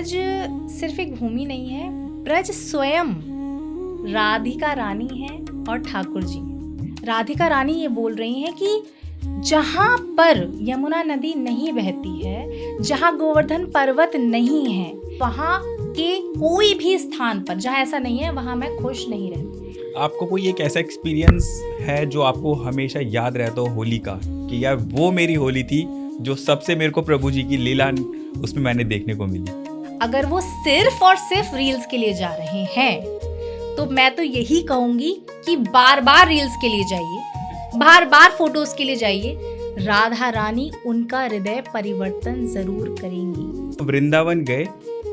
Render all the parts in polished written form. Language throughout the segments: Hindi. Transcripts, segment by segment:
ब्रज सिर्फ एक भूमि नहीं है, ब्रज स्वयं राधिका रानी है और ठाकुर जी। राधिका रानी ये बोल रही हैं कि जहाँ पर यमुना नदी नहीं बहती है, जहाँ गोवर्धन पर्वत नहीं है, वहाँ के कोई भी स्थान पर जहाँ ऐसा नहीं है, वहाँ मैं खुश नहीं रहती। आपको कोई एक ऐसा एक्सपीरियंस है जो आपको हमेशा याद रहता हो होली का, कि यार वो मेरी होली थी जो सबसे मेरे को प्रभु जी की लीला उसमें मैंने देखने को मिली? अगर वो सिर्फ और सिर्फ रील्स के लिए जा रहे हैं तो मैं तो यही कहूंगी कि बार बार रील्स के लिए जाइए, बार बार फोटोज के लिए जाइए। राधा रानी उनका हृदय परिवर्तन जरूर करेंगी। वृंदावन गए,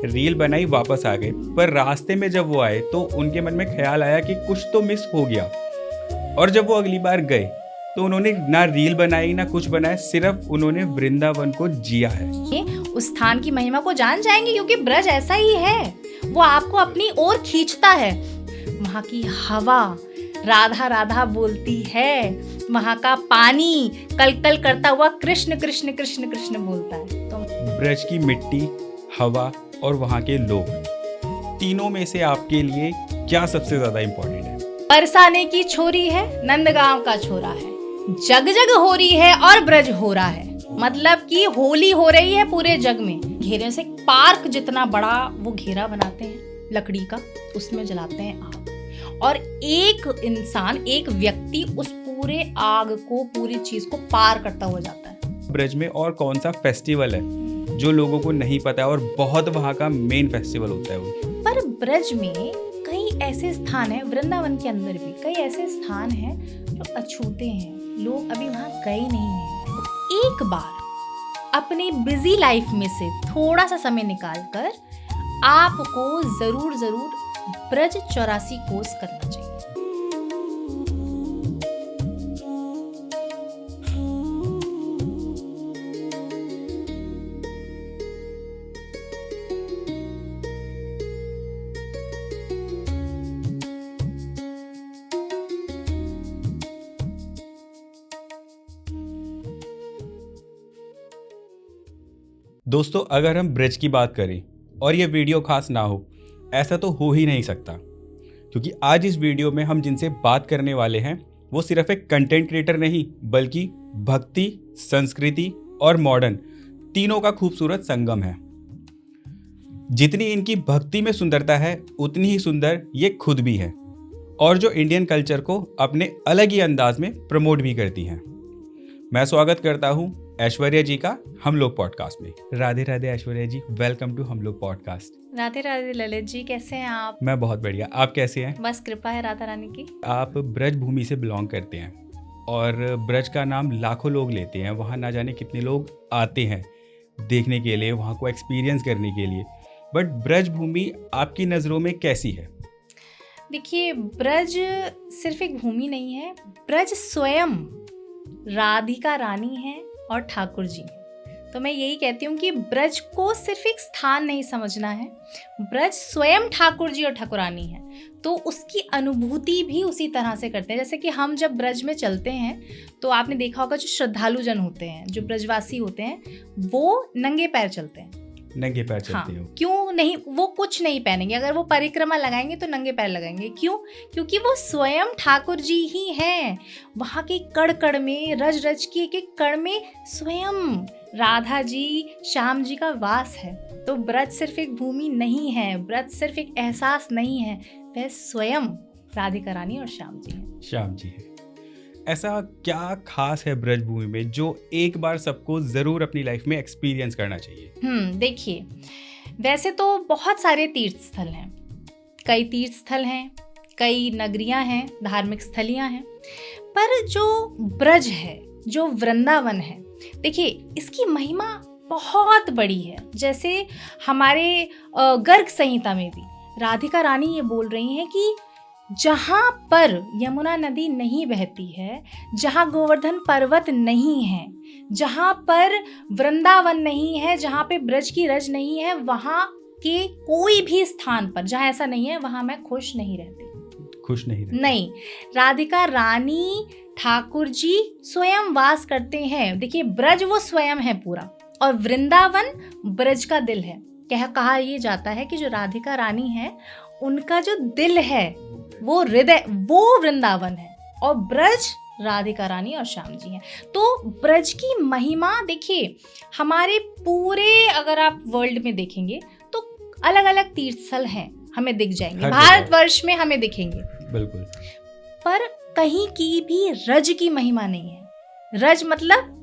रील बनाई, वापस आ गए, पर रास्ते में जब वो आए तो उनके मन में ख्याल आया कि कुछ तो मिस हो गया। और जब वो अगली बार गए तो उन्होंने ना रील बनाई ना कुछ बनाया, सिर्फ उन्होंने वृंदावन को जिया है। उस स्थान की महिमा को जान जाएंगे, क्योंकि ब्रज ऐसा ही है, वो आपको अपनी ओर खींचता है। वहाँ की हवा राधा राधा बोलती है, वहाँ का पानी कल कल करता हुआ कृष्ण कृष्ण कृष्ण कृष्ण बोलता है। तो ब्रज की मिट्टी, हवा और वहाँ के लोग, तीनों में से आपके लिए क्या सबसे ज्यादा इम्पोर्टेंट है? बरसाने की छोरी है, नंदगांव का छोरा है, जग जग हो रही है और ब्रज हो रहा है। मतलब कि होली हो रही है पूरे जग में। घेरे से पार्क जितना बड़ा वो घेरा बनाते हैं लकड़ी का, उसमें जलाते हैं आग, और एक इंसान, एक व्यक्ति उस पूरे आग को, पूरी चीज को पार करता हुआ जाता है। ब्रज में और कौन सा फेस्टिवल है जो लोगों को नहीं पता है और बहुत वहाँ का मेन फेस्टिवल होता है उनके? पर ब्रज में कई ऐसे स्थान हैं, वृंदावन के अंदर भी कई ऐसे स्थान हैं जो अछूते हैं, लोग अभी वहाँ गए नहीं हैं। एक बार अपनी बिजी लाइफ में से थोड़ा सा समय निकालकर आपको जरूर जरूर ब्रज 84 कोर्स करना चाहिए। दोस्तों, अगर हम ब्रज की बात करें और ये वीडियो खास ना हो, ऐसा तो हो ही नहीं सकता, क्योंकि आज इस वीडियो में हम जिनसे बात करने वाले हैं वो सिर्फ एक कंटेंट क्रिएटर नहीं, बल्कि भक्ति, संस्कृति और मॉडर्न तीनों का खूबसूरत संगम है। जितनी इनकी भक्ति में सुंदरता है, उतनी ही सुंदर ये खुद भी है, और जो इंडियन कल्चर को अपने अलग ही अंदाज में प्रमोट भी करती हैं। मैं स्वागत करता हूं ऐश्वर्या जी का हम लोग पॉडकास्ट में। राधे राधे ऐश्वर्या जी, वेलकम टू हम लोग पॉडकास्ट। राधे राधे ललित जी, कैसे हैं आप? मैं बहुत बढ़िया, आप कैसे हैं? बस कृपा है राधा रानी की। आप ब्रज भूमि से बिलोंग करते हैं और ब्रज का नाम लाखों लोग लेते हैं। वहाँ ना जाने कितने लोग आते हैं देखने के लिए, वहाँ को एक्सपीरियंस करने के लिए। बट ब्रज भूमि आपकी नज़रों में कैसी है? देखिए, ब्रज सिर्फ एक भूमि नहीं है, ब्रज स्वयं राधिका रानी है और ठाकुर जी। तो मैं यही कहती हूँ कि ब्रज को सिर्फ एक स्थान नहीं समझना है, ब्रज स्वयं ठाकुर जी और ठाकुरानी है। तो उसकी अनुभूति भी उसी तरह से करते हैं। जैसे कि हम जब ब्रज में चलते हैं तो आपने देखा होगा, जो श्रद्धालु जन होते हैं, जो ब्रजवासी होते हैं, वो नंगे पैर चलते हैं। नंगे पैर चलते हो? क्यों नहीं? वो कुछ नहीं पहनेंगे। अगर वो परिक्रमा लगाएंगे तो नंगे पैर लगाएंगे। क्यों? क्योंकि वो स्वयं ठाकुर जी ही हैं। वहाँ के कण कण में, रज रज की एक एक कण में स्वयं राधा जी, श्याम जी का वास है। तो ब्रज सिर्फ एक भूमि नहीं है, ब्रज सिर्फ एक एहसास नहीं है, वह स्वयं राधिका रानी और श्याम जी हैं। श्याम जी है। ऐसा क्या खास है ब्रज भूमि में जो एक बार सबको जरूर अपनी लाइफ में एक्सपीरियंस करना चाहिए? देखिए, वैसे तो बहुत सारे तीर्थ स्थल हैं, कई तीर्थ स्थल हैं, कई नगरियां हैं, धार्मिक स्थलियां हैं, पर जो ब्रज है, जो वृंदावन है, देखिए इसकी महिमा बहुत बड़ी है। जैसे हमारे गर्ग संहिता में भी राधिका रानी ये बोल रही हैं कि जहाँ पर यमुना नदी नहीं बहती है, जहाँ गोवर्धन पर्वत नहीं है, जहाँ पर वृंदावन नहीं है, जहाँ पे ब्रज की रज नहीं है, वहाँ के कोई भी स्थान पर जहाँ ऐसा नहीं है, वहाँ मैं खुश नहीं रहती। खुश नहीं रहती? नहीं, राधिका रानी ठाकुर जी स्वयं वास करते हैं। देखिए, ब्रज वो स्वयं है पूरा, और वृंदावन ब्रज का दिल है। कहा ये जाता है कि जो राधिका रानी है उनका जो दिल है, वो हृदय, वो वृंदावन है और ब्रज राधिका रानी और श्याम जी हैं। तो ब्रज की महिमा देखिए, हमारे पूरे अगर आप वर्ल्ड में देखेंगे तो अलग अलग तीर्थ स्थल हैं, हमें दिख जाएंगे, भारतवर्ष में हमें दिखेंगे बिल्कुल, पर कहीं की भी रज की महिमा नहीं है। रज मतलब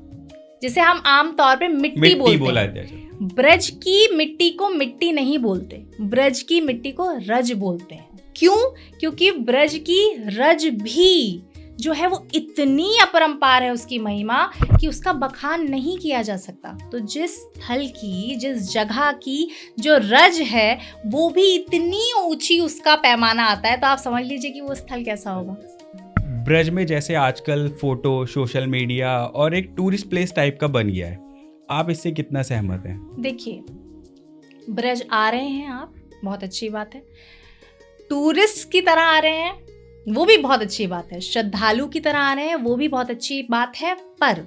जिसे हम आम तौर पे मिट्टी बोलते हैं, ब्रज की मिट्टी को मिट्टी नहीं बोलते, ब्रज की मिट्टी को रज बोलते हैं। क्यों? क्योंकि ब्रज की रज भी जो है वो इतनी अपरंपार है उसकी महिमा कि उसका बखान नहीं किया जा सकता। तो जिस स्थल की, जिस जगह की जो रज है वो भी इतनी ऊंची उसका पैमाना आता है, तो आप समझ लीजिए कि वो स्थल कैसा होगा। ब्रज में जैसे आजकल फोटो, सोशल मीडिया और एक टूरिस्ट प्लेस टाइप का बन गया है, आप इससे कितना सहमत हैं? देखिए, ब्रज आ रहे हैं आप, बहुत अच्छी बात है, टूरिस्ट की तरह आ रहे हैं, वो भी बहुत अच्छी बात है, श्रद्धालु की तरह आ रहे हैं, वो भी बहुत अच्छी बात है। पर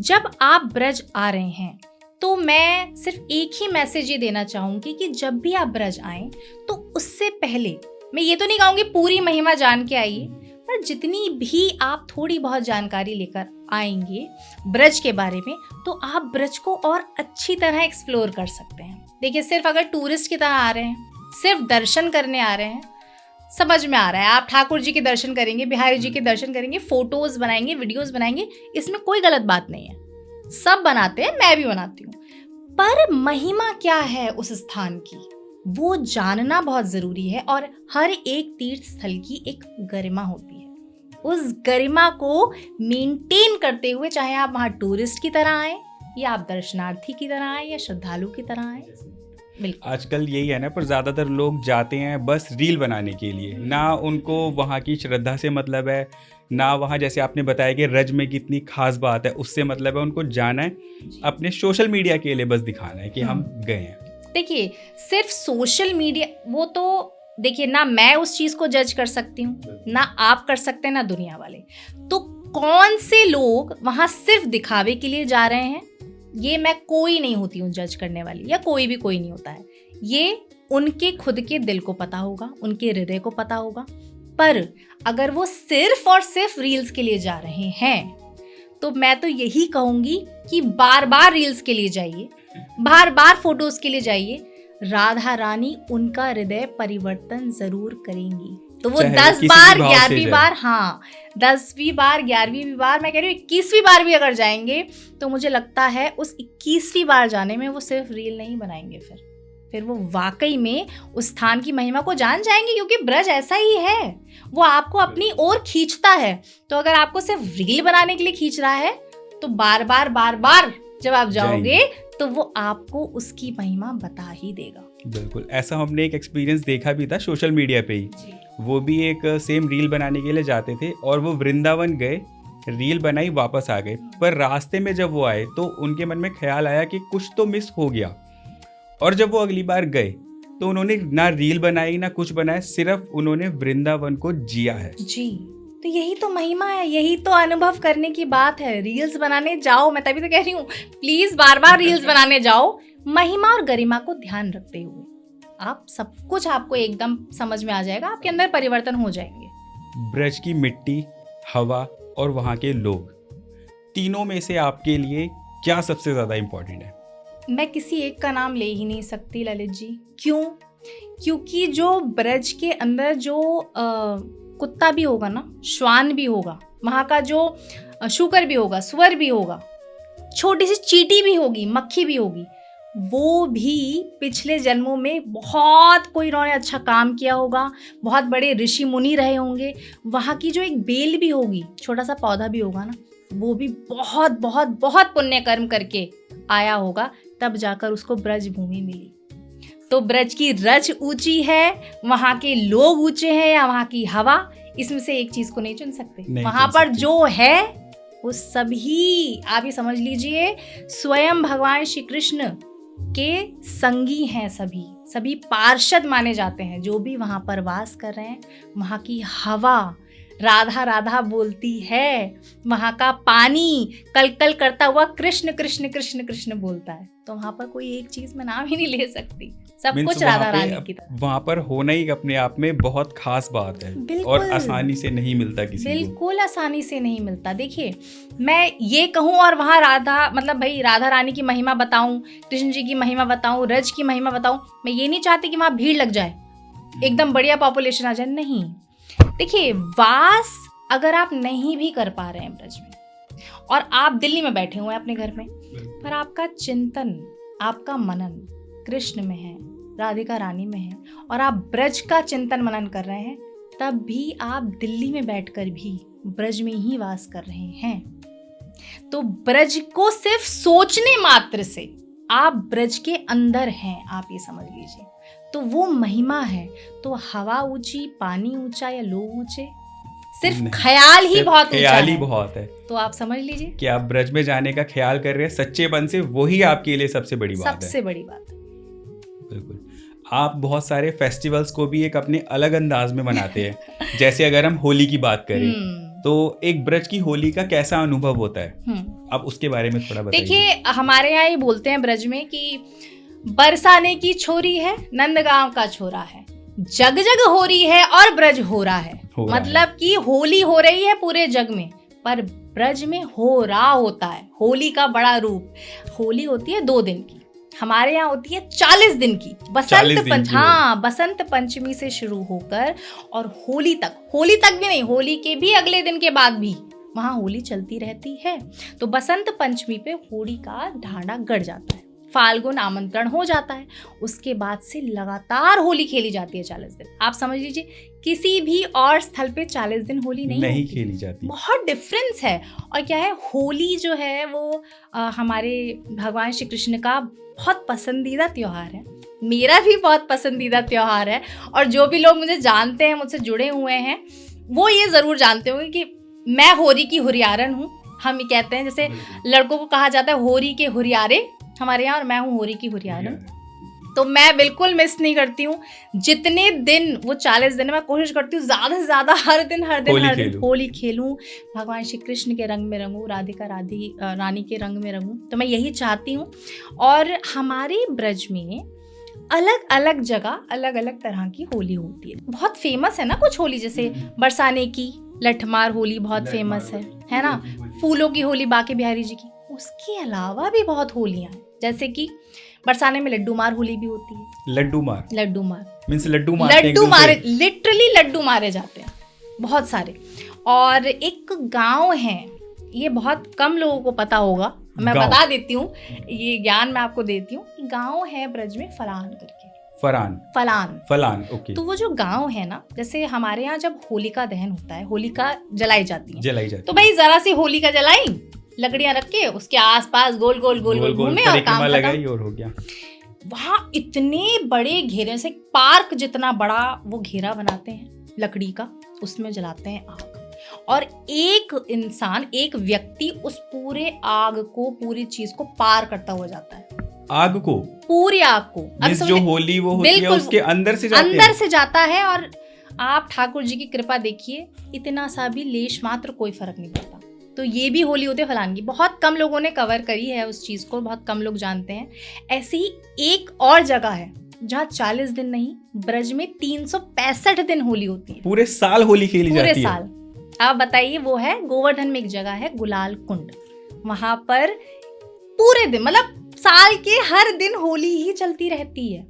जब आप ब्रज आ रहे हैं तो मैं सिर्फ एक ही मैसेज ये देना चाहूंगी कि जब भी आप ब्रज आएं तो उससे पहले, मैं ये तो नहीं कहूंगी पूरी महिमा जान के आइए, पर जितनी भी आप थोड़ी बहुत जानकारी लेकर आएंगे ब्रज के बारे में तो आप ब्रज को और अच्छी तरह एक्सप्लोर कर सकते हैं। देखिए, सिर्फ अगर टूरिस्ट की तरह आ रहे हैं, सिर्फ दर्शन करने आ रहे हैं, समझ में आ रहा है, आप ठाकुर जी के दर्शन करेंगे, बिहारी जी के दर्शन करेंगे, फोटोज बनाएंगे, वीडियोस बनाएंगे, इसमें कोई गलत बात नहीं है, सब बनाते हैं, मैं भी बनाती हूँ। पर महिमा क्या है उस स्थान की, वो जानना बहुत जरूरी है। और हर एक तीर्थ स्थल की एक गरिमा होती है, उस गरिमा को मेंटेन करते हुए, चाहे आप वहाँ टूरिस्ट की तरह आए या आप दर्शनार्थी की तरह आए या श्रद्धालु की तरह आए। आजकल यही है ना, पर ज़्यादातर लोग जाते हैं बस रील बनाने के लिए, ना उनको वहाँ की श्रद्धा से मतलब है, ना वहाँ जैसे आपने बताया कि रज में कितनी खास बात है उससे मतलब है। उनको जाना है अपने सोशल मीडिया के लिए, बस दिखाना है कि हम गए हैं। देखिए, सिर्फ सोशल मीडिया, वो तो देखिए ना मैं उस चीज़ को जज कर सकती हूँ, ना आप कर सकते हैं, ना दुनिया वाले। तो कौन से लोग वहाँ सिर्फ दिखावे के लिए जा रहे हैं, ये मैं कोई नहीं होती हूँ जज करने वाली, या कोई नहीं होता है, ये उनके खुद के दिल को पता होगा, उनके हृदय को पता होगा। पर अगर वो सिर्फ और सिर्फ रील्स के लिए जा रहे हैं तो मैं तो यही कहूंगी कि बार बार रील्स के लिए जाइए, बार बार फोटोज के लिए जाइए, राधा रानी उनका हृदय परिवर्तन जरूर करेंगी। तो वो 10 बार 11वीं बार, हाँ 10वीं बार 11वीं बार, मैं कह रही हूँ 21वीं बार भी अगर जाएंगे तो मुझे लगता है उस 21वीं बार जाने में वो सिर्फ रील नहीं बनाएंगे, फिर वो वाकई में उस स्थान की महिमा को जान जाएंगे। क्योंकि ब्रज ऐसा ही है, वो आपको अपनी ओर खींचता है। तो अगर आपको सिर्फ रील बनाने के लिए खींच रहा है तो बार बार जब आप जाओगे तो वो आपको उसकी महिमा बता ही देगा। बिल्कुल, ऐसा हमने एक एक्सपीरियंस देखा भी था सोशल मीडिया पे ही। वो भी एक सेम रील बनाने के लिए जाते थे और वो वृंदावन गए, रील बनाई, वापस आ गए। पर रास्ते में जब वो आए तो उनके मन में ख्याल आया कि कुछ तो मिस हो गया। और जब वो अगली बार गए तो उन्होंने ना रील बनाई ना कुछ बनाया, सिर्फ उन्होंने वृंदावन को जिया है। जी, तो यही तो महिमा है, यही तो अनुभव करने की बात है। रील्स बनाने जाओ, मैं तभी तो कह रही हूँ प्लीज बार बार रील्स बनाने जाओ, महिमा और गरिमा को ध्यान रखते हुए आप सब कुछ आपको एकदम समझ में आ जाएगा, आपके अंदर परिवर्तन हो जाएंगे। ब्रज की मिट्टी, हवा और वहाँ के लोग, तीनों में से आपके लिए क्या सबसे ज्यादा इम्पोर्टेंट है? मैं किसी एक का नाम ले ही नहीं सकती ललित जी। क्यों? क्योंकि जो ब्रज के अंदर जो कुत्ता भी होगा ना, श्वान भी होगा, वहाँ का जो शूकर भी होगा, सुअर भी होगा, छोटी सी चींटी भी होगी, मक्खी भी होगी, वो भी पिछले जन्मों में बहुत कोई इन्होंने अच्छा काम किया होगा, बहुत बड़े ऋषि मुनि रहे होंगे। वहाँ की जो एक बेल भी होगी, छोटा सा पौधा भी होगा ना, वो भी बहुत बहुत बहुत पुण्य कर्म करके आया होगा, तब जाकर उसको ब्रज भूमि मिली। तो ब्रज की रज ऊंची है, वहाँ के लोग ऊंचे हैं, या वहाँ की हवा, इसमें से एक चीज को नहीं चुन सकते। वहाँ पर जो है वो सभी, आप ये समझ लीजिए, स्वयं भगवान श्री कृष्ण के संगी हैं, सभी पार्षद माने जाते हैं जो भी वहाँ पर वास कर रहे हैं। वहाँ की हवा, राधा राधा बोलती है, वहाँ का पानी कल कल करता हुआ कृष्ण कृष्ण कृष्ण कृष्ण बोलता है। तो वहाँ पर कोई एक चीज मैं नाम ही नहीं ले सकती, सब Means कुछ राधा रानी की तरह। वहाँ पर होना ही अपने आप में बहुत खास बात है बिल्कुल। और आसानी से नहीं मिलता किसी को। बिल्कुल आसानी से नहीं मिलता। देखिए, मैं ये कहूँ और वहाँ राधा, मतलब भाई राधा रानी की महिमा बताऊं, कृष्ण जी की महिमा बताऊं, ब्रज की महिमा बताऊं, मैं ये नहीं चाहती कि वहाँ भीड़ लग जाए, एकदम बढ़िया पॉपुलेशन आ जाए, नहीं। देखिए, वास अगर आप नहीं भी कर पा रहे हैं ब्रज में और आप दिल्ली में बैठे हुए हैं अपने घर में, पर आपका चिंतन, आपका मनन कृष्ण में है, राधिका रानी में है, और आप ब्रज का चिंतन मनन कर रहे हैं, तब भी आप दिल्ली में बैठकर भी ब्रज में ही वास कर रहे हैं। तो ब्रज को सिर्फ सोचने मात्र से आप ब्रज के अंदर हैं, आप ये समझ लीजिए। तो वो महिमा है। तो हवा ऊंची, पानी ऊंचा या लोग ऊंचे, सिर्फ ख्याल ही बहुत ऊंचा ख्याल ही है। बहुत है। तो आप समझ लीजिए कि आप ब्रज में जाने का ख्याल कर रहे हैं सच्चे मन से, वही आपके लिए सबसे बड़ी बात है। सबसे बड़ी बात है। बिल्कुल। आप बहुत सारे फेस्टिवल्स को भी एक अपने अलग अंदाज में मनाते हैं। जैसे अगर हम होली की बात करें तो एक ब्रज की होली का कैसा अनुभव होता है, आप उसके बारे में थोड़ा बताइए। देखिए, हमारे यहाँ ये बोलते हैं ब्रज में कि बरसाने की छोरी है, नंदगांव का छोरा है, जग जग हो रही है और ब्रज हो रहा है। मतलब कि होली हो रही है पूरे जग में, पर ब्रज में हो रहा होता है। होली का बड़ा रूप, होली होती है 2 दिन की, हमारे यहाँ होती है 40 दिन की। बसंत पंचमी से शुरू होकर और होली तक भी नहीं, होली के भी अगले दिन के बाद भी वहाँ होली चलती रहती है। तो बसंत पंचमी पे होली का ढांढा गड़ जाता है, फाल्गुन आमंत्रण हो जाता है, उसके बाद से लगातार होली खेली जाती है 40 दिन। आप समझ लीजिए, किसी भी और स्थल पे 40 दिन होली नहीं खेली जाती। बहुत डिफरेंस है। और क्या है, होली जो है वो हमारे भगवान श्री कृष्ण का बहुत पसंदीदा त्योहार है, मेरा भी बहुत पसंदीदा त्योहार है। और जो भी लोग मुझे जानते हैं, मुझसे जुड़े हुए हैं, वो ये ज़रूर जानते होंगे कि मैं होरी की हुरियारन हूँ। हम ये कहते हैं, जैसे लड़कों को कहा जाता है होरी के हुरियारे हमारे यहाँ, और मैं हूँ होरी की हुरियारन। तो मैं बिल्कुल मिस नहीं करती हूँ। जितने दिन वो 40 दिन, मैं कोशिश करती हूँ ज़्यादा से ज़्यादा हर दिन होली खेलूँ, भगवान श्री कृष्ण के रंग में रंगूँ, राधिका रानी के रंग में रंगूँ। तो मैं यही चाहती हूँ। और हमारे ब्रज में अलग अलग जगह अलग अलग तरह की होली होती है। बहुत फेमस है ना कुछ होली, जैसे बरसाने की लठमार होली बहुत फेमस है ना, फूलों की होली बाके बिहारी जी की। उसके अलावा भी बहुत होलियां हैं, जैसे कि बरसाने में लड्डू मार होली भी होती है। लड्डू मार मींस लड्डू मारे, लिटरली लड्डू मारे जाते हैं बहुत सारे। और एक गांव है, ये बहुत कम लोगों को पता होगा, मैं बता देती हूँ, ये ज्ञान मैं आपको देती हूँ। गांव है ब्रज में फलान करके, फलान ओके। तो वो जो गांव है ना, जैसे हमारे यहाँ जब होलिका दहन होता है, होलिका जलाई जाती है, तो भाई जरा सी होलिका जलाई, लकड़ियां रख के उसके आसपास गोल गोल घूमे और काम लगाई और हो गया। वहाँ इतने बड़े घेरे से, पार्क जितना बड़ा वो घेरा बनाते हैं लकड़ी का, उसमें जलाते हैं आग, और एक इंसान, एक व्यक्ति उस पूरे आग को, पूरी चीज को पार करता हुआ जाता है। आग को, पूरी आग को, अब जो होली वो होती है उसके अंदर से जाता है। और आप ठाकुर जी की कृपा देखिए, इतना सा भी लेश मात्र कोई फर्क नहीं पड़ता। तो ये भी होली होती है फलान की। बहुत कम लोगों ने कवर करी है उस चीज को, बहुत कम लोग जानते हैं। ऐसी ही एक और जगह है जहाँ 40 दिन नहीं, ब्रज में 365 दिन होली होती है। पूरे साल होली खेली जाती है। पूरे साल। आप बताइए, वो है गोवर्धन में एक जगह है गुलाल कुंड, वहां पर पूरे दिन, मतलब साल के हर दिन होली ही चलती रहती है।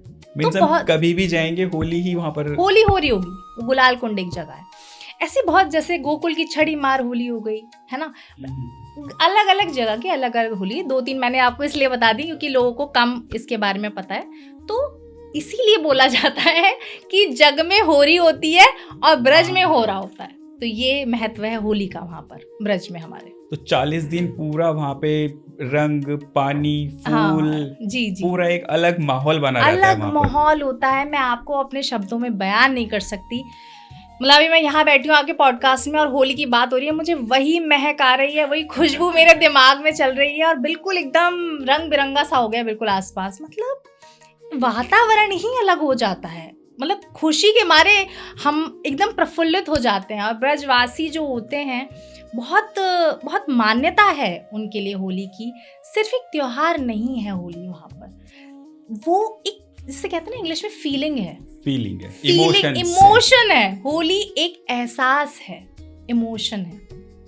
तो कभी भी जाएंगे होली ही वहां पर होली हो रही होगी। गुलाल कुंड एक जगह है ऐसी बहुत, जैसे गोकुल की छड़ी मार होली हो गई है ना, अलग अलग जगह की अलग अलग होली। 2-3 मैंने आपको इसलिए बता दी क्योंकि लोगों को कम इसके बारे में पता है। तो इसीलिए बोला जाता है कि जग में होली होती है और ब्रज में हो रहा होता है। तो ये महत्व है होली का वहाँ पर ब्रज में हमारे। तो 40 दिन पूरा वहाँ पे रंग, पानी, फूल, जी पूरा एक अलग माहौल बना रहता है। अलग माहौल होता है, मैं आपको अपने शब्दों में बयान नहीं कर सकती। मतलब अभी मैं यहाँ बैठी हूँ आपके पॉडकास्ट में और होली की बात हो रही है, मुझे वही महक आ रही है, वही खुशबू मेरे दिमाग में चल रही है, और बिल्कुल एकदम रंग बिरंगा सा हो गया बिल्कुल आसपास। मतलब वातावरण ही अलग हो जाता है। मतलब खुशी के मारे हम एकदम प्रफुल्लित हो जाते हैं। और ब्रजवासी जो होते हैं, बहुत बहुत मान्यता है उनके लिए होली की। सिर्फ एक त्योहार नहीं है होली, वहाँ पर वो एक, जिसे कहते हैं ना इंग्लिश में, फीलिंग है, इमोशन है। होली एक एहसास है, इमोशन है,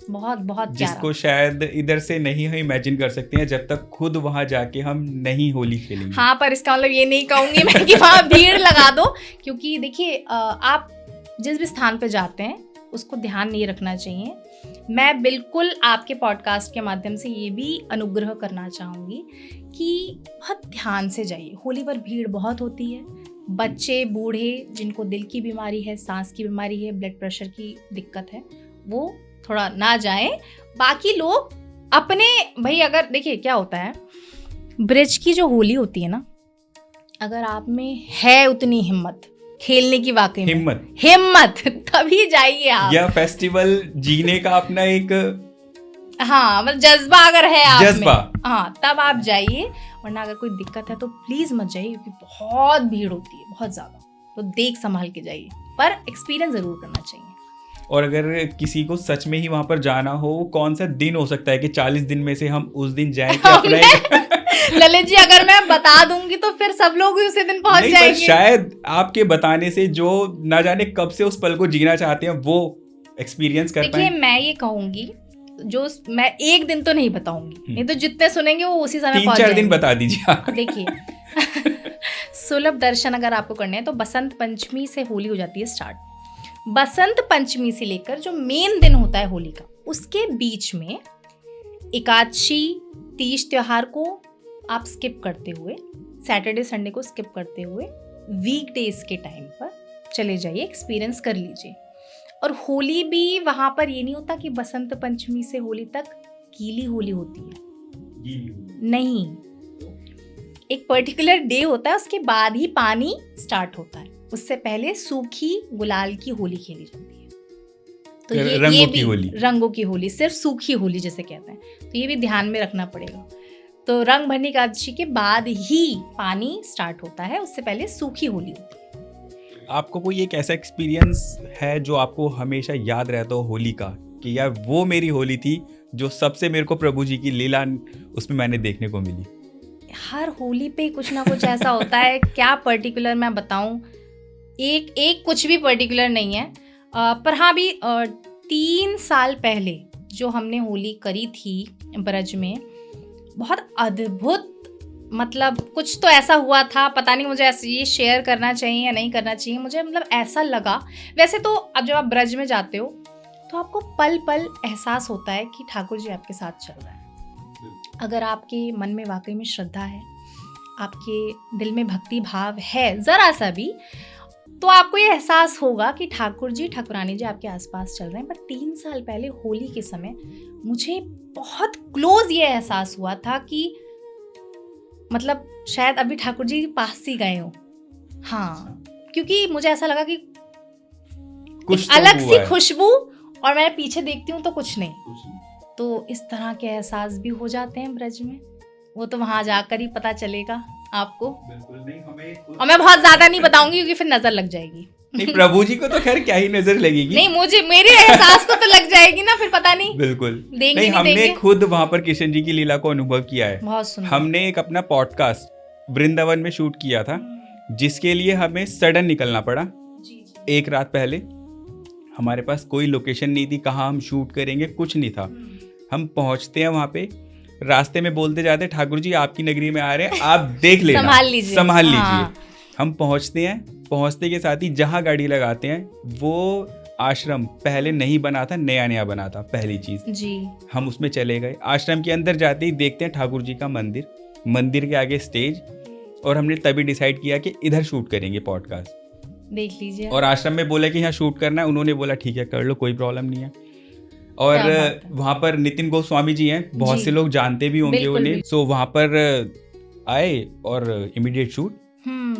बहुत बहुत प्यारा, जिसको शायद इधर से नहीं हम इमेजिन कर सकते हैं जब तक खुद वहां जाके हम नहीं होली खेलेंगे। हाँ, पर इसका मतलब ये नहीं कहूंगी मैं कि वहाँ भीड़ लगा दो, क्योंकि देखिए आप जिस भी स्थान पे जाते हैं उसको ध्यान नहीं रखना चाहिए। मैं बिल्कुल आपके पॉडकास्ट के माध्यम से ये भी अनुग्रह करना चाहूँगी कि बहुत ध्यान से जाइए। होली पर भीड़ बहुत होती है, बच्चे बूढ़े जिनको दिल की बीमारी है, सांस की बीमारी है, ब्लड प्रेशर की दिक्कत है, वो थोड़ा ना जाएं। बाकी लोग अपने, भाई अगर देखिए क्या होता है, ब्रज की जो होली होती है ना, अगर आप में है उतनी हिम्मत खेलने की, वाकई में हिम्मत तभी जाइए आप। या फेस्टिवल जीने का अपना एक, हाँ मतलब जज्बा अगर है आप जज्बा, हाँ तब आप जाइए। वरना अगर कोई दिक्कत है तो प्लीज मत जाइए, क्योंकि बहुत भीड़ होती है, बहुत ज्यादा। तो देख संभाल के जाइए, पर एक्सपीरियंस जरूर करना चाहिए। और अगर किसी को सच में ही वहां पर जाना हो, कौन सा दिन हो सकता है कि 40 दिन में से हम उस दिन जाएं कि अपना ललित जी, अगर मैं बता दूंगी तो फिर सब लोग उसी दिन पहुंच जाएंगे। शायद आपके बताने से जो ना जाने कब से उस पल को जीना चाहते हैं वो एक्सपीरियंस कर पाए। देखिए मैं ये कहूंगी, जो मैं एक दिन तो नहीं बताऊंगी, नहीं तो जितने सुनेंगे वो उसी समय पहुंच जाएंगे। 3-4 दिन बता दीजिए। देखिए सुलभ दर्शन अगर आपको करने हैं तो बसंत पंचमी से होली हो जाती है स्टार्ट। बसंत पंचमी से लेकर जो मेन दिन होता है होली का, उसके बीच में एकादशी, तीज त्योहार को आप स्किप करते हुए, सैटरडे संडे को स्किप करते हुए वीकडेज के टाइम पर चले जाइए, एक्सपीरियंस कर लीजिए। और होली भी वहां पर ये नहीं होता कि बसंत पंचमी से होली तक गीली होली होती है, नहीं, एक पर्टिकुलर डे होता है, उसके बाद ही पानी स्टार्ट होता है। उससे पहले सूखी गुलाल की होली खेली जाती है। तो ये भी रंगों की होली, सिर्फ सूखी होली जैसे कहते हैं, तो ये भी ध्यान में रखना पड़ेगा। तो रंग भरने एकादशी के बाद ही पानी स्टार्ट होता है, उससे पहले सूखी होली होती है। आपको कोई एक ऐसा एक्सपीरियंस है जो आपको हमेशा याद रहता हो होली का, कि यार वो मेरी होली थी जो सबसे मेरे को प्रभु जी की लीला उसमें मैंने देखने को मिली? हर होली पे कुछ ना कुछ ऐसा होता है, क्या पर्टिकुलर मैं बताऊं, एक कुछ भी पर्टिकुलर नहीं है। पर हाँ भी 3 साल पहले जो हमने होली करी थी ब्रज में, बहुत अद्भुत, मतलब कुछ तो ऐसा हुआ था, पता नहीं मुझे ऐसे ये शेयर करना चाहिए या नहीं करना चाहिए, मुझे मतलब ऐसा लगा। वैसे तो अब जब आप ब्रज में जाते हो तो आपको पल पल एहसास होता है कि ठाकुर जी आपके साथ चल रहा है। अगर आपके मन में वाकई में श्रद्धा है, आपके दिल में भक्ति भाव है ज़रा सा भी, तो आपको ये एहसास होगा कि ठाकुर जी, ठाकुरानी जी आपके आसपास चल रहे हैं। पर 3 साल पहले होली के समय मुझे बहुत क्लोज ये एहसास हुआ था कि मतलब शायद अभी ठाकुर जी पास ही गए हो। हाँ, क्योंकि मुझे ऐसा लगा कि कुछ तो अलग सी खुशबू, और मैं पीछे देखती हूँ तो कुछ नहीं। तो इस तरह के एहसास भी हो जाते हैं ब्रज में, वो तो वहां जाकर ही पता चलेगा आपको। बिल्कुल नहीं, और मैं बहुत ज्यादा नहीं बताऊंगी क्योंकि फिर नजर लग जाएगी। नहीं, प्रभु जी को तो खैर क्या ही नजर लगेगी, नहीं मुझे, मेरे एहसास को तो लग जाएगी ना, फिर पता नहीं। बिल्कुल देंगे नहीं, हमने देंगे। खुद वहां पर कृष्ण जी की लीला को अनुभव किया है। बहुत सुंदर। हमने एक अपना पॉडकास्ट वृंदावन में शूट किया था, जिसके लिए हमें सडन निकलना पड़ा। एक रात पहले हमारे पास कोई लोकेशन नहीं थी, कहाँ हम शूट करेंगे कुछ नहीं था। हम पहुंचते हैं वहां पे, रास्ते में बोलते जाते ठाकुर जी आपकी नगरी में आ रहे हैं, आप देख लेना, संभाल लीजिए। हाँ। हम पहुंचते हैं, पहुंचते के साथ ही जहां गाड़ी लगाते हैं वो आश्रम पहले नहीं बना था, नया बना था। पहली चीज जी, हम उसमें चले गए। आश्रम के अंदर जाते ही देखते हैं ठाकुर जी का मंदिर, मंदिर के आगे स्टेज, और हमने तभी डिसाइड किया कि इधर शूट करेंगे पॉडकास्ट, देख लीजिए। और आश्रम में बोला कि यहाँ शूट करना है, उन्होंने बोला ठीक है कर लो, कोई प्रॉब्लम नहीं है। और वहाँ पर नितिन गोस्वामी जी हैं, बहुत से लोग जानते भी होंगे उन्हें। सो वहाँ पर आए और इमीडिएट शूट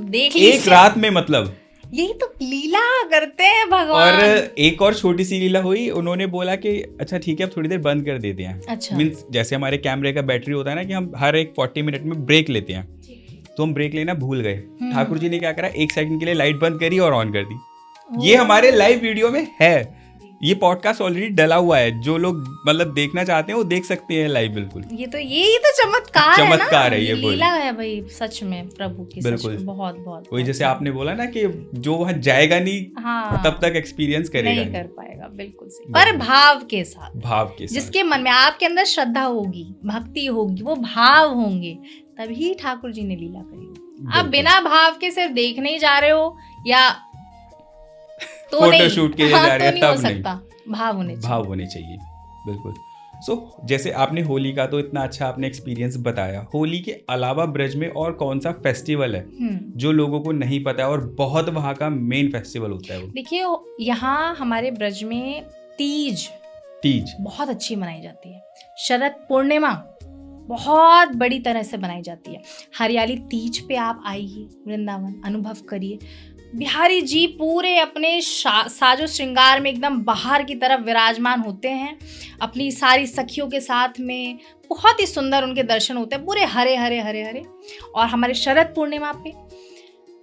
देख एक रात में, मतलब यही तो लीला करते हैं भगवान। और एक और छोटी सी लीला हुई, उन्होंने बोला कि अच्छा ठीक है अब थोड़ी देर बंद कर देते हैं। अच्छा। मीन्स जैसे हमारे कैमरे का बैटरी होता है ना कि हम हर एक 40 मिनट में ब्रेक लेते हैं, तो हम ब्रेक लेना भूल गए। ठाकुर जी ने क्या करा, 1 सेकंड के लिए लाइट बंद करी और ऑन कर दी। ये हमारे लाइव वीडियो में है। ये पॉडकास्ट ऑलरेडी डला हुआ है, जो लोग मतलब देखना चाहते हैं वो देख सकते हैं लाइव। बिल्कुल ये तो चमत्कार है ना, चमत्कार है, ये लीला है भाई सच में प्रभु की, सच में बहुत बहुत। वही जैसे आपने बोला ना कि जो वहाँ जाएगा नहीं, हाँ, तब तक एक्सपीरियंस करेगा नहीं कर पाएगा। बिल्कुल सही, पर भाव के साथ, जिसके मन में आपके अंदर श्रद्धा होगी, भक्ति होगी, वो भाव होंगे, तभी ठाकुर जी ने लीला करी। आप बिना भाव के सिर्फ देखने ही जा रहे हो या तो फोटो शूट के लिए जा रहे हैं, तब नहीं, भाव होने चाहिए। बिल्कुल। सो जैसे आपने होली का तो इतना अच्छा आपने एक्सपीरियंस बताया, होली के अलावा ब्रज में और कौन सा फेस्टिवल है जो लोगों को नहीं पता है और बहुत वहाँ का मेन फेस्टिवल होता है वो? देखिए, यहाँ हमारे ब्रज में तीज बहुत अच्छी मनाई जाती है। शरद पूर्णिमा बहुत बड़ी तरह से मनाई जाती है। हरियाली तीज पे आप आइए, वृंदावन अनुभव करिए। बिहारी जी पूरे अपने साजो श्रृंगार में एकदम बाहर की तरफ विराजमान होते हैं, अपनी सारी सखियों के साथ में। बहुत ही सुंदर उनके दर्शन होते हैं, पूरे हरे हरे हरे हरे। और हमारे शरद पूर्णिमा पे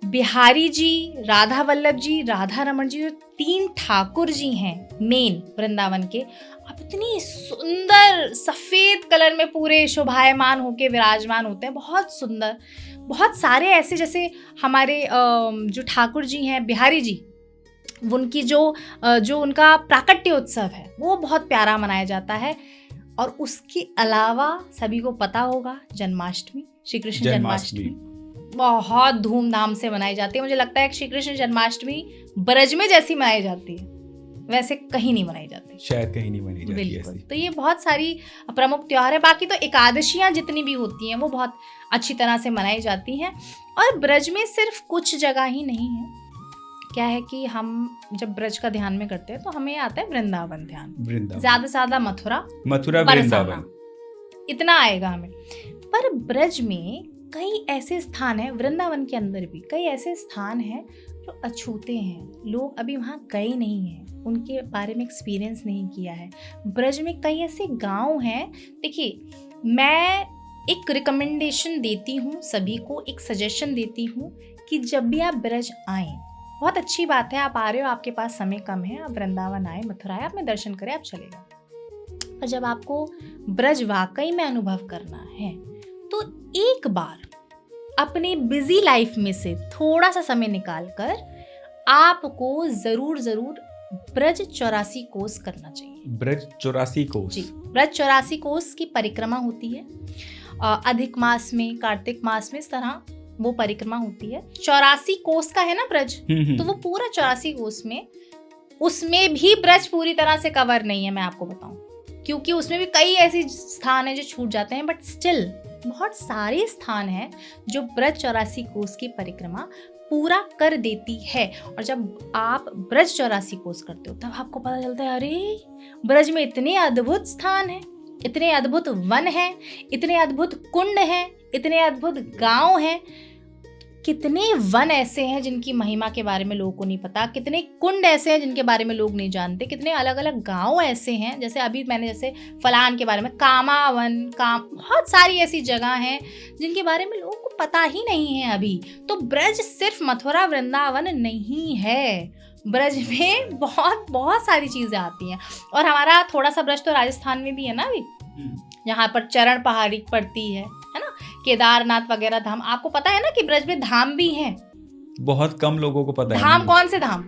बिहारी जी, राधा वल्लभ जी, राधा रमन जी, जो 3 ठाकुर जी हैं मेन वृंदावन के, अब इतनी सुंदर सफ़ेद कलर में पूरे शोभायमान होके विराजमान होते हैं। बहुत सुंदर, बहुत सारे ऐसे, जैसे हमारे जो ठाकुर जी हैं बिहारी जी, उनकी जो उनका प्राकट्य उत्सव है वो बहुत प्यारा मनाया जाता है। और उसके अलावा सभी को पता होगा जन्माष्टमी, श्री कृष्ण जन्माष्टमी बहुत धूमधाम से मनाई जाती है। मुझे लगता है कि श्री कृष्ण जन्माष्टमी ब्रज में जैसी मनाई जाती है वैसे कहीं नहीं मनाई जाती, शायद कहीं नहीं मनाई जाती ऐसी। तो ये बहुत सारी प्रमुख त्योहार है। बाकी तो एकादशियां जितनी भी होती हैं वो बहुत अच्छी तरह से मनाई जाती हैं। और ब्रज में सिर्फ कुछ जगह ही नहीं है। क्या है कि हम जब ब्रज का ध्यान में करते हैं तो हमें आता है वृंदावन ध्यान, ज्यादा से ज्यादा मथुरा वृंदावन, इतना आएगा हमें। पर ब्रज में कई ऐसे स्थान हैं, वृंदावन के अंदर भी कई ऐसे स्थान हैं जो अछूते हैं। लोग अभी वहाँ गए नहीं हैं, उनके बारे में एक्सपीरियंस नहीं किया है। ब्रज में कई ऐसे गांव हैं। देखिए, मैं एक रिकमेंडेशन देती हूँ सभी को, एक सजेशन देती हूँ कि जब भी आप ब्रज आएँ, बहुत अच्छी बात है आप आ रहे हो, आपके पास समय कम है, आप वृंदावन आए, मथुरा आए, आप में दर्शन करें, आप चले जाओ। पर जब आपको ब्रज वाकई में अनुभव करना है तो एक बार अपने बिजी लाइफ में से थोड़ा सा समय निकालकर आपको जरूर ब्रज 84 कोस करना चाहिए। ब्रज 84 कोस? जी, ब्रज 84 कोस की परिक्रमा होती है। अधिक मास में, कार्तिक मास में इस तरह वो परिक्रमा होती है। 84 कोस का है ना ब्रज, तो वो पूरा 84 कोस में, उसमें भी ब्रज पूरी तरह से कवर नहीं है, मैं आपको बताऊं, क्योंकि उसमें भी कई ऐसे स्थान हैं जो छूट जाते हैं। बट स्टिल बहुत सारे स्थान हैं जो ब्रज 84 कोस की परिक्रमा पूरा कर देती है। और जब आप ब्रज 84 कोस करते हो तब आपको पता चलता है, अरे ब्रज में इतने अद्भुत स्थान हैं, इतने अद्भुत वन हैं, इतने अद्भुत कुंड हैं, इतने अद्भुत गांव हैं। कितने वन ऐसे हैं जिनकी महिमा के बारे में लोगों को नहीं पता, कितने कुंड ऐसे हैं जिनके बारे में लोग नहीं जानते, कितने अलग अलग गांव ऐसे हैं। जैसे अभी मैंने जैसे फलान के बारे में, कामावन, बहुत सारी ऐसी जगह हैं जिनके बारे में लोगों को पता ही नहीं है अभी। तो ब्रज सिर्फ मथुरा वृंदावन नहीं है, ब्रज में बहुत सारी चीजें आती हैं। और हमारा थोड़ा सा ब्रज तो राजस्थान में भी है ना अभी, जहाँ पर चरण पहाड़ी पड़ती है ना, केदारनाथ वगैरह धाम। आपको पता है ना कि ब्रज में धाम भी हैं? बहुत कम लोगों को पता है। धाम कौन से धाम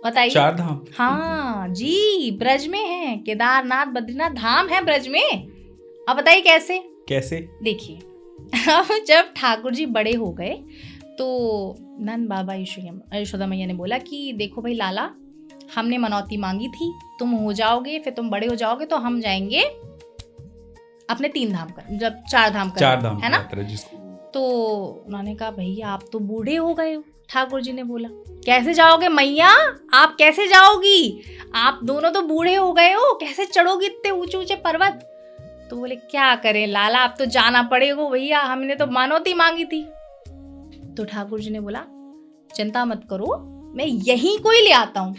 बताइए? 4 धाम। हाँ जी, ब्रज में है, केदारनाथ, बद्रीनाथ धाम है ब्रज में। अब बताइए कैसे? देखिए, अब जब ठाकुर जी बड़े हो गए तो नंद बाबा यशोदा मैया ने बोला कि देखो भाई लाला, हमने मनौती मांगी थी, तुम हो जाओगे, फिर तुम बड़े हो जाओगे तो हम जाएंगे अपने 3 धाम कर, जब 4 धाम कर, है ना? तो उन्होंने कहा भैया आप तो बूढ़े हो गए हो। ठाकुर जी ने बोला कैसे जाओगे मैया, आप कैसे जाओगी, आप दोनों तो बूढ़े हो गए हो, कैसे चढ़ोगी इतने ऊंचे ऊंचे पर्वत? तो बोले क्या करें लाला, अब तो जाना पड़ेगा भैया, हमने तो मनौती मांगी थी। तो ठाकुर जी ने बोला चिंता मत करो, मैं यहीं को ही ले आता हूँ,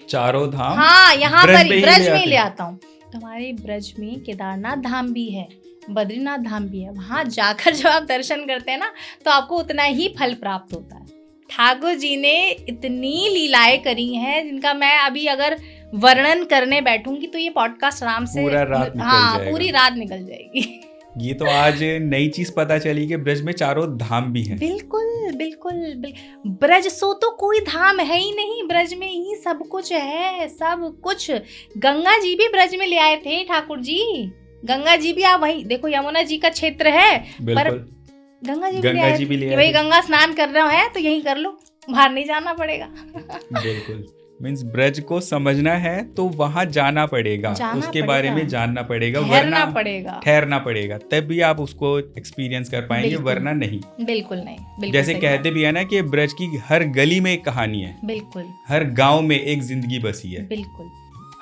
4 धाम, हाँ यहाँ पर ब्रज में ले आता हूँ। तो हमारे ब्रज में केदारनाथ धाम भी है, बद्रीनाथ धाम भी है। वहाँ जाकर जब आप दर्शन करते हैं ना तो आपको उतना ही फल प्राप्त होता है। ठाकुर जी ने इतनी लीलाएं करी हैं जिनका मैं अभी अगर वर्णन करने बैठूंगी तो ये पॉडकास्ट आराम से पूरा रात निकल जाएगा। पूरी रात निकल जाएगी। ये तो आज नई चीज पता चली कि ब्रज में चारों धाम भी हैं। बिल्कुल बिल्कुल। ब्रज सो तो कोई धाम है ही नहीं, ब्रज में ही सब कुछ है, सब कुछ। गंगा जी भी ब्रज में ले आए थे ठाकुर जी। गंगा जी भी आप वही देखो, यमुना जी का क्षेत्र है पर गंगा जी भी ले आए। भाई गंगा स्नान कर रहे है तो यही कर लो, बाहर नहीं जाना पड़ेगा। बिल्कुल, मीन्स ब्रज को समझना है तो वहां जाना पड़ेगा, उसके बारे में जानना पड़ेगा, ठहरना पड़ेगा, तब भी आप उसको एक्सपीरियंस कर पाएंगे, वरना नहीं। बिल्कुल नहीं। जैसे कहते भी है ना कि ब्रज की हर गली में एक कहानी है, बिल्कुल, हर गांव में एक जिंदगी बसी है। बिल्कुल,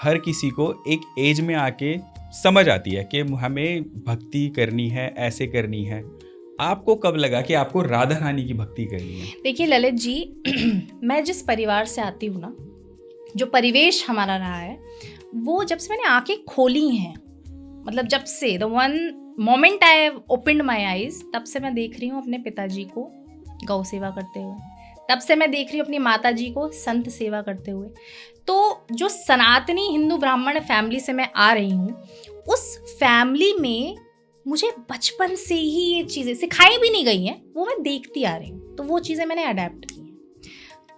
हर किसी को एक एज में आके समझ आती है कि हमें भक्ति करनी है, ऐसे करनी है। आपको कब लगा कि आपको राधा रानी की भक्ति करनी है? देखिए ललित जी, मैं जिस परिवार से आती हूँ ना, जो परिवेश हमारा रहा है, वो जब से मैंने आंखें खोली हैं, मतलब जब से the one moment I opened my eyes, तब से मैं देख रही हूँ अपने पिताजी को गौ सेवा करते हुए, तब से मैं देख रही हूँ अपनी माता जी को संत सेवा करते हुए। तो जो सनातनी हिंदू ब्राह्मण फैमिली से मैं आ रही हूँ, उस फैमिली में मुझे बचपन से ही ये चीज़ें सिखाई भी नहीं गई हैं, वो मैं देखती आ रही हूँ, तो वो चीज़ें मैंने अडेप्ट की हैं।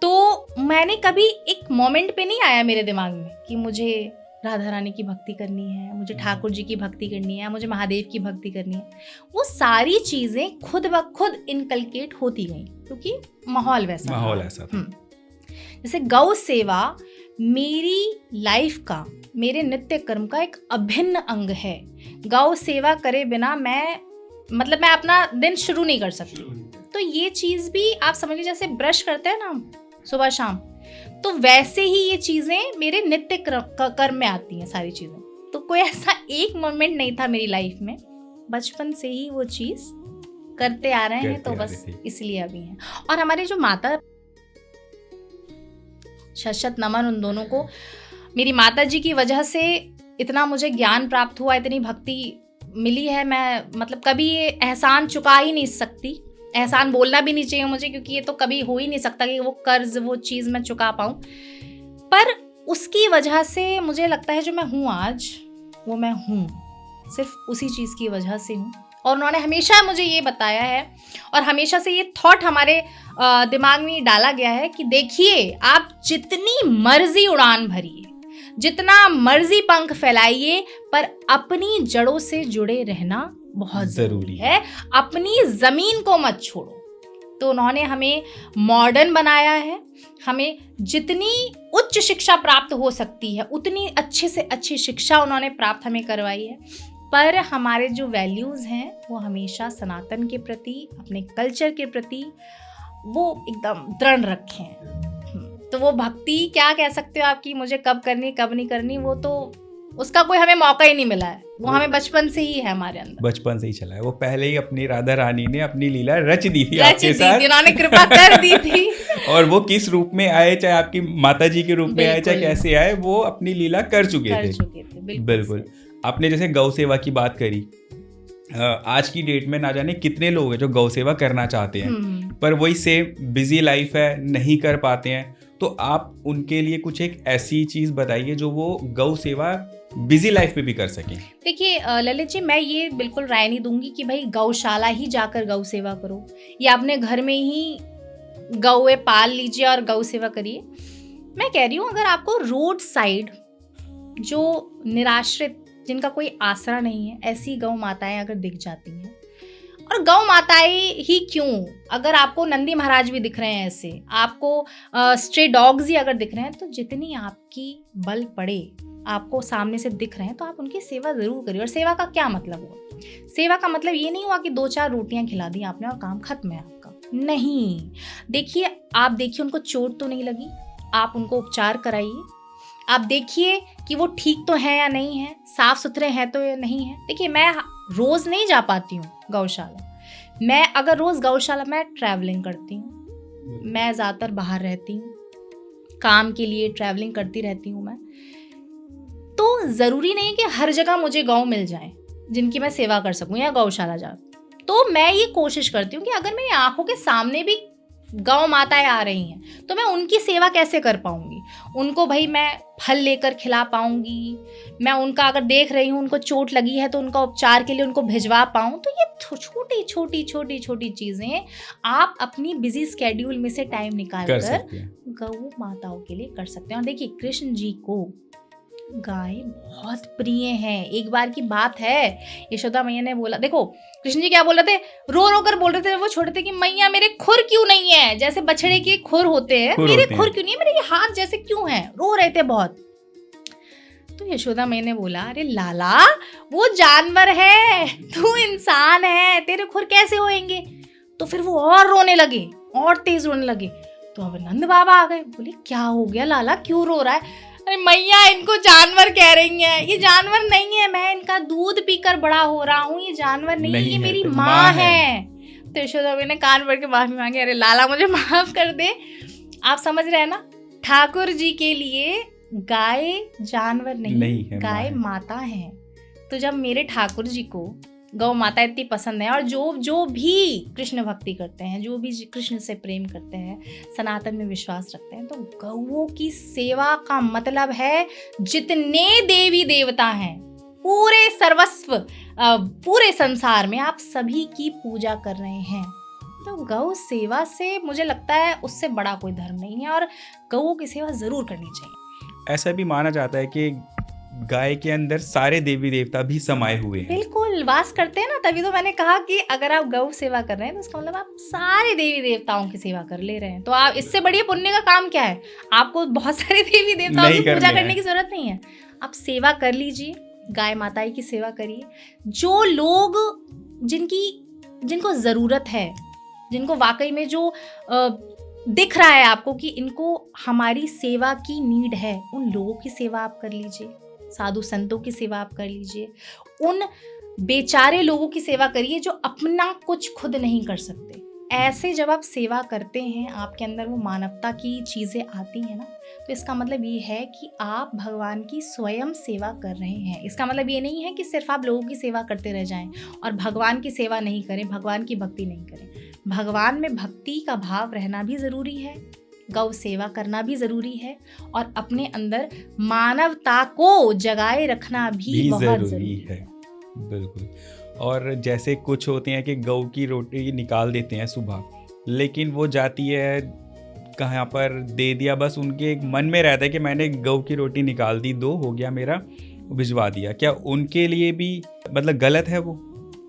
तो मैंने कभी एक मोमेंट पे नहीं आया मेरे दिमाग में कि मुझे राधा रानी की भक्ति करनी है, मुझे ठाकुर जी की भक्ति करनी है, मुझे महादेव की भक्ति करनी है। वो सारी चीज़ें खुद ब खुद इनकलकेट होती गई क्योंकि माहौल ऐसा था। जैसे गौ सेवा मेरी लाइफ का, मेरे नित्य कर्म का एक अभिन्न अंग है। गौ सेवा करे बिना मैं अपना दिन शुरू नहीं कर सकती। तो ये चीज़ भी आप समझ लीजिए, जैसे ब्रश करते हैं ना सुबह शाम, तो वैसे ही ये चीज़ें मेरे नित्य कर्म में आती हैं सारी चीज़ें। तो कोई ऐसा एक मोमेंट नहीं था मेरी लाइफ में, बचपन से ही वो चीज़ करते आ रहे हैं, तो बस इसलिए अभी हैं। और हमारे जो माता, शत नमन उन दोनों को, मेरी माता जी की वजह से इतना मुझे ज्ञान प्राप्त हुआ, इतनी भक्ति मिली है। मैं कभी ये एहसान चुका ही नहीं सकती, एहसान बोलना भी नहीं चाहिए मुझे, क्योंकि ये तो कभी हो ही नहीं सकता कि वो कर्ज, वो चीज़ मैं चुका पाऊँ। पर उसकी वजह से मुझे लगता है जो मैं हूँ आज, वो मैं हूँ सिर्फ उसी चीज़ की वजह से हूँ। और उन्होंने हमेशा मुझे ये बताया है, और हमेशा से ये थॉट हमारे दिमाग में डाला गया है कि देखिए, आप जितनी मर्जी उड़ान भरिए, जितना मर्जी पंख फैलाइए, पर अपनी जड़ों से जुड़े रहना बहुत ज़रूरी है। अपनी ज़मीन को मत छोड़ो। तो उन्होंने हमें मॉडर्न बनाया है, हमें जितनी उच्च शिक्षा प्राप्त हो सकती है उतनी अच्छे से अच्छी शिक्षा उन्होंने प्राप्त हमें करवाई है। पर हमारे जो वैल्यूज़ हैं वो हमेशा सनातन के प्रति, अपने कल्चर के प्रति वो एकदम दृढ़ रखे हैं। तो वो भक्ति क्या कह सकते हो आपकी, मुझे कब करनी कब नहीं करनी, वो तो उसका कोई हमें मौका ही नहीं मिला है। वो हमें बचपन से ही है, हमारे अंदर बचपन से ही चला है। वो पहले ही अपनी राधा रानी ने अपनी लीला रच दी थी आपके साथ, उन्होंने कृपा कर दी थी। और वो किस रूप में आए, चाहे आपकी माता जी के रूप में आए, चाहे कैसे आए, वो अपनी लीला कर चुके थे। बिल्कुल। आपने जैसे गौ सेवा की बात करी, आज की डेट में ना जाने कितने लोग हैं जो गौ सेवा करना चाहते हैं, पर वही सेम बिजी लाइफ है, नहीं कर पाते हैं। तो आप उनके लिए कुछ एक ऐसी चीज़ बताइए जो वो गौ सेवा बिजी लाइफ में भी कर सकें। देखिए ललित जी, मैं ये बिल्कुल राय नहीं दूंगी कि भाई गौशाला ही जाकर गौ सेवा करो, या अपने घर में ही गौए पाल लीजिए और गौ सेवा करिए। मैं कह रही हूँ, अगर आपको रोड साइड जो निराश्रित, जिनका कोई आसरा नहीं है, ऐसी गौ माताएं अगर दिख जाती हैं, और गौ माताएं ही क्यों, अगर आपको नंदी महाराज भी दिख रहे हैं, ऐसे आपको स्ट्रे डॉग्स ही अगर दिख रहे हैं, तो जितनी आपकी बल पड़े, आपको सामने से दिख रहे हैं, तो आप उनकी सेवा ज़रूर करिए। और सेवा का क्या मतलब हुआ? सेवा का मतलब ये नहीं हुआ कि 2-4 रोटियां खिला दी आपने और काम खत्म है आपका। नहीं, देखिए, आप देखिए उनको चोट तो नहीं लगी, आप उनको उपचार कराइए, आप देखिए कि वो ठीक तो है या नहीं है, साफ सुथरे हैं तो या नहीं है। देखिए, मैं रोज़ नहीं जा पाती हूँ गौशाला। मैं अगर रोज़ गौशाला, मैं ट्रैवलिंग करती हूँ, मैं ज़्यादातर बाहर रहती हूँ, काम के लिए ट्रैवलिंग करती रहती हूँ मैं। तो ज़रूरी नहीं कि हर जगह मुझे गौ मिल जाए। जिनकी मैं सेवा कर सकूं या गौशाला जा, तो मैं ये कोशिश करती हूँ कि अगर मेरी आंखों के सामने भी गौ माताएं आ रही हैं तो मैं उनकी सेवा कैसे कर पाऊंगी। उनको भाई मैं फल लेकर खिला पाऊंगी, मैं उनका अगर देख रही हूँ उनको चोट लगी है तो उनका उपचार के लिए उनको भिजवा पाऊँ। तो ये छोटी छोटी छोटी छोटी चीज़ें आप अपनी बिजी स्केड्यूल में से टाइम निकाल कर गौ माताओं के लिए कर सकते हैं। और देखिए कृष्ण जी को गाय बहुत प्रिय हैं। एक बार की बात है, यशोदा मैया ने बोला, देखो कृष्ण जी क्या बोल रहे थे, रो रो कर बोल रहे थे वो छोटे थे कि मैया मेरे खुर क्यों नहीं है, जैसे बछड़े के खुर होते हैं, मेरे खुर क्यों नहीं है, मेरे ये हाथ जैसे क्यों हैं, रो रहे थे बहुत। तो यशोदा मैया ने बोला, अरे लाला वो जानवर है, तू इंसान है, तेरे खुर कैसे होएंगे। तो फिर वो और रोने लगे, और तेज रोने लगे। तो अब नंद बाबा आ गए, बोले क्या हो गया लाला, क्यों रो रहा है। अरे मैया इनको जानवर कह रही हैं, ये जानवर नहीं है, मैं इनका दूध पीकर बड़ा हो रहा हूँ, ये जानवर नहीं है, ये मेरी माँ है। तो यशोदा मैया ने कान पकड़ के माफी मांगी, अरे लाला मुझे माफ कर दे। आप समझ रहे हैं ना, ठाकुर जी के लिए गाय जानवर नहीं है, गाय माता है। तो जब मेरे ठाकुर जी को गौ माता इतनी पसंद है, और जो भी कृष्ण भक्ति करते हैं, जो भी कृष्ण से प्रेम करते हैं, सनातन में विश्वास रखते हैं, तो गौओं की सेवा का मतलब है जितने देवी देवता हैं पूरे सर्वस्व पूरे संसार में आप सभी की पूजा कर रहे हैं। तो गौ सेवा से मुझे लगता है उससे बड़ा कोई धर्म नहीं है, और गौओं की सेवा जरूर करनी चाहिए। ऐसा भी माना जाता है कि गाय के अंदर सारे देवी देवता भी समाये हुए हैं। बिल्कुल वास करते हैं ना, तभी तो मैंने कहा कि अगर आप गौ सेवा कर रहे हैं तो इसका मतलब आप सारे देवी देवताओं की सेवा कर ले रहे हैं। तो आप इससे बढ़िया पुण्य का काम क्या है, आपको बहुत सारे देवी देवताओं की पूजा करने की जरूरत नहीं है, आप सेवा कर लीजिए, गाय माता की सेवा करिए। जो लोग जिनको जरूरत है, जिनको वाकई में जो दिख रहा है आपको कि इनको हमारी सेवा की नीड है, उन लोगों की सेवा आप कर लीजिए, साधु संतों की सेवा आप कर लीजिए, उन बेचारे लोगों की सेवा करिए जो अपना कुछ खुद नहीं कर सकते। ऐसे जब आप सेवा करते हैं, आपके अंदर वो मानवता की चीज़ें आती हैं ना, तो इसका मतलब ये है कि आप भगवान की स्वयं सेवा कर रहे हैं। इसका मतलब ये नहीं है कि सिर्फ आप लोगों की सेवा करते रह जाएं और भगवान की सेवा नहीं करें, भगवान की भक्ति नहीं करें। भगवान में भक्ति का भाव रहना भी ज़रूरी है, गौ सेवा करना भी ज़रूरी है, और अपने अंदर मानवता को जगाए रखना भी बहुत ज़रूरी है। बिल्कुल। और जैसे कुछ होते हैं कि गौ की रोटी निकाल देते हैं सुबह, लेकिन वो जाती है कहाँ पर, दे दिया, बस उनके एक मन में रहता है कि मैंने गौ की रोटी निकाल दी, 2 हो गया मेरा, भिजवा दिया। क्या उनके लिए भी मतलब गलत है वो?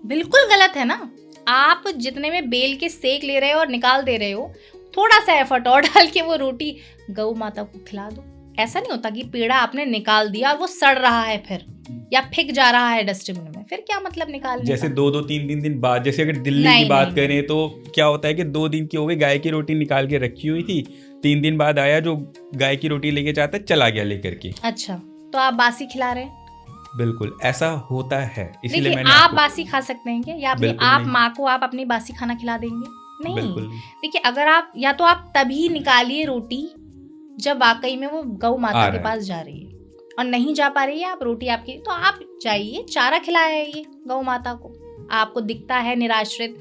बिल्कुल गलत है ना। आप जितने में बेल के सेक ले रहे हो और निकाल दे रहे हो, थोड़ा सा एफर्ट और डाल के वो रोटी गौ माता को खिला दो। ऐसा नहीं होता कि पेड़ा आपने निकाल दिया और वो सड़ रहा है फिर, या फेंक जा रहा है डस्टबिन में, फिर क्या मतलब निकालने जैसे का? 2-2 3 दिन बाद, जैसे अगर दिल्ली की बात करें तो क्या होता है कि 2 दिन की हो गई, गाय की रोटी निकाल के रखी हुई थी, 3 दिन बाद आया जो गाय की रोटी लेके जाता है, चला गया लेकर के। अच्छा, तो आप बासी खिला रहे हैं? बिल्कुल ऐसा होता है, इसीलिए मैंने आप बासी खा सकते हैं क्या, या आप माँ को आप अपनी बासी खाना खिला देंगे? नहीं। देखिए, अगर आप या तो आप तभी निकालिए रोटी जब वाकई में वो गौ माता के पास जा रही है, और नहीं जा पा रही है आप रोटी आपकी, तो आप जाइए चारा खिलाइए गौ माता को। आपको दिखता है निराश्रित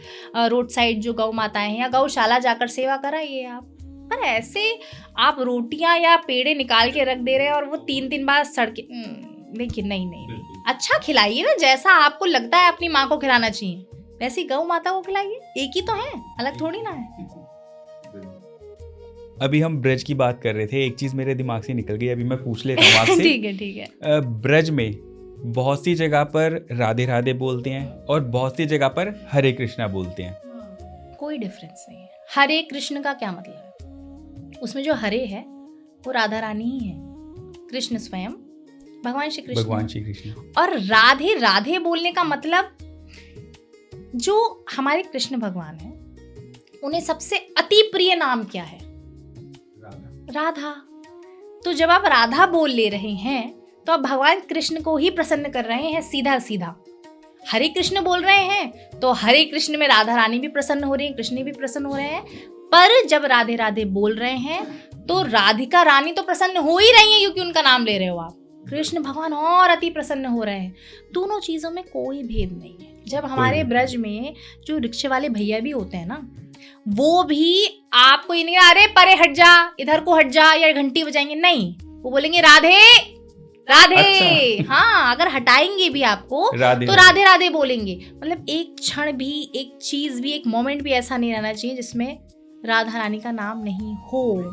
रोड साइड जो गौ माताएं हैं, या गौशाला जाकर सेवा कराइए आप। पर ऐसे आप रोटियां या पेड़े निकाल के रख दे रहे हैं और वो 3 दिन बाद सड़के, देखिए नहीं, अच्छा खिलाइए ना, जैसा आपको लगता है अपनी माँ को खिलाना चाहिए वैसी गौ माता को खिलाइए। एक ही तो है, अलग थोड़ी ना है। अभी हम ब्रज की बात कर रहे थे, एक चीज मेरे दिमाग से निकल गई, अभी मैं पूछ लेता हूँ आपसे। ठीक है। ब्रज में बहुत सी जगह पर राधे राधे बोलते हैं और बहुत सी जगह पर हरे कृष्णा बोलते हैं, कोई डिफरेंस नहीं है। हरे कृष्ण का क्या मतलब है? उसमें जो हरे है वो राधा रानी ही है, कृष्ण स्वयं भगवान श्री कृष्ण। और राधे राधे बोलने का मतलब, जो हमारे कृष्ण भगवान है उन्हें सबसे अति प्रिय नाम क्या है? राधा। तो जब आप राधा बोल ले रहे हैं तो आप भगवान कृष्ण को ही प्रसन्न कर रहे हैं, सीधा सीधा। हरे कृष्ण बोल रहे हैं तो हरे कृष्ण में राधा रानी भी प्रसन्न हो रही है, कृष्ण भी प्रसन्न हो रहे हैं। पर जब राधे राधे बोल रहे हैं तो राधिका रानी तो प्रसन्न हो ही रही है, क्योंकि उनका नाम ले रहे हो आप। कृष्ण भगवान और अति प्रसन्न हो रहे हैं। दोनों चीजों में कोई भेद नहीं है। जब हमारे ब्रज में जो रिक्शे वाले भैया भी होते हैं ना, वो भी आपको ये नहीं अरे परे हट जा, इधर को हट जा, या घंटी बजाएंगे, नहीं, वो बोलेंगे राधे राधे। अच्छा। हाँ, अगर हटाएंगे भी आपको राधे तो राधे राधे बोलेंगे। मतलब एक क्षण भी, एक चीज भी, एक मोमेंट भी ऐसा नहीं रहना चाहिए जिसमें राधा रानी का नाम नहीं हो।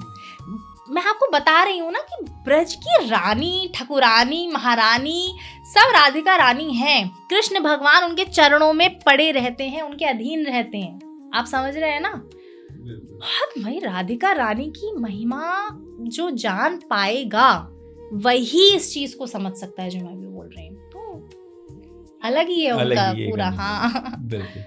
मैं आपको बता रही हूँ ना कि ब्रज की रानी, ठकुरानी, महारानी सब राधिका रानी हैं। कृष्ण भगवान उनके चरणों में पड़े रहते हैं, उनके अधीन रहते हैं। आप समझ रहे हैं ना? बहुत भाई राधिका रानी की महिमा जो जान पाएगा वही इस चीज को समझ सकता है जो मैं भी बोल रही हूँ। तो अलग ही है उनका पूरा। हाँ, बिल्कुल।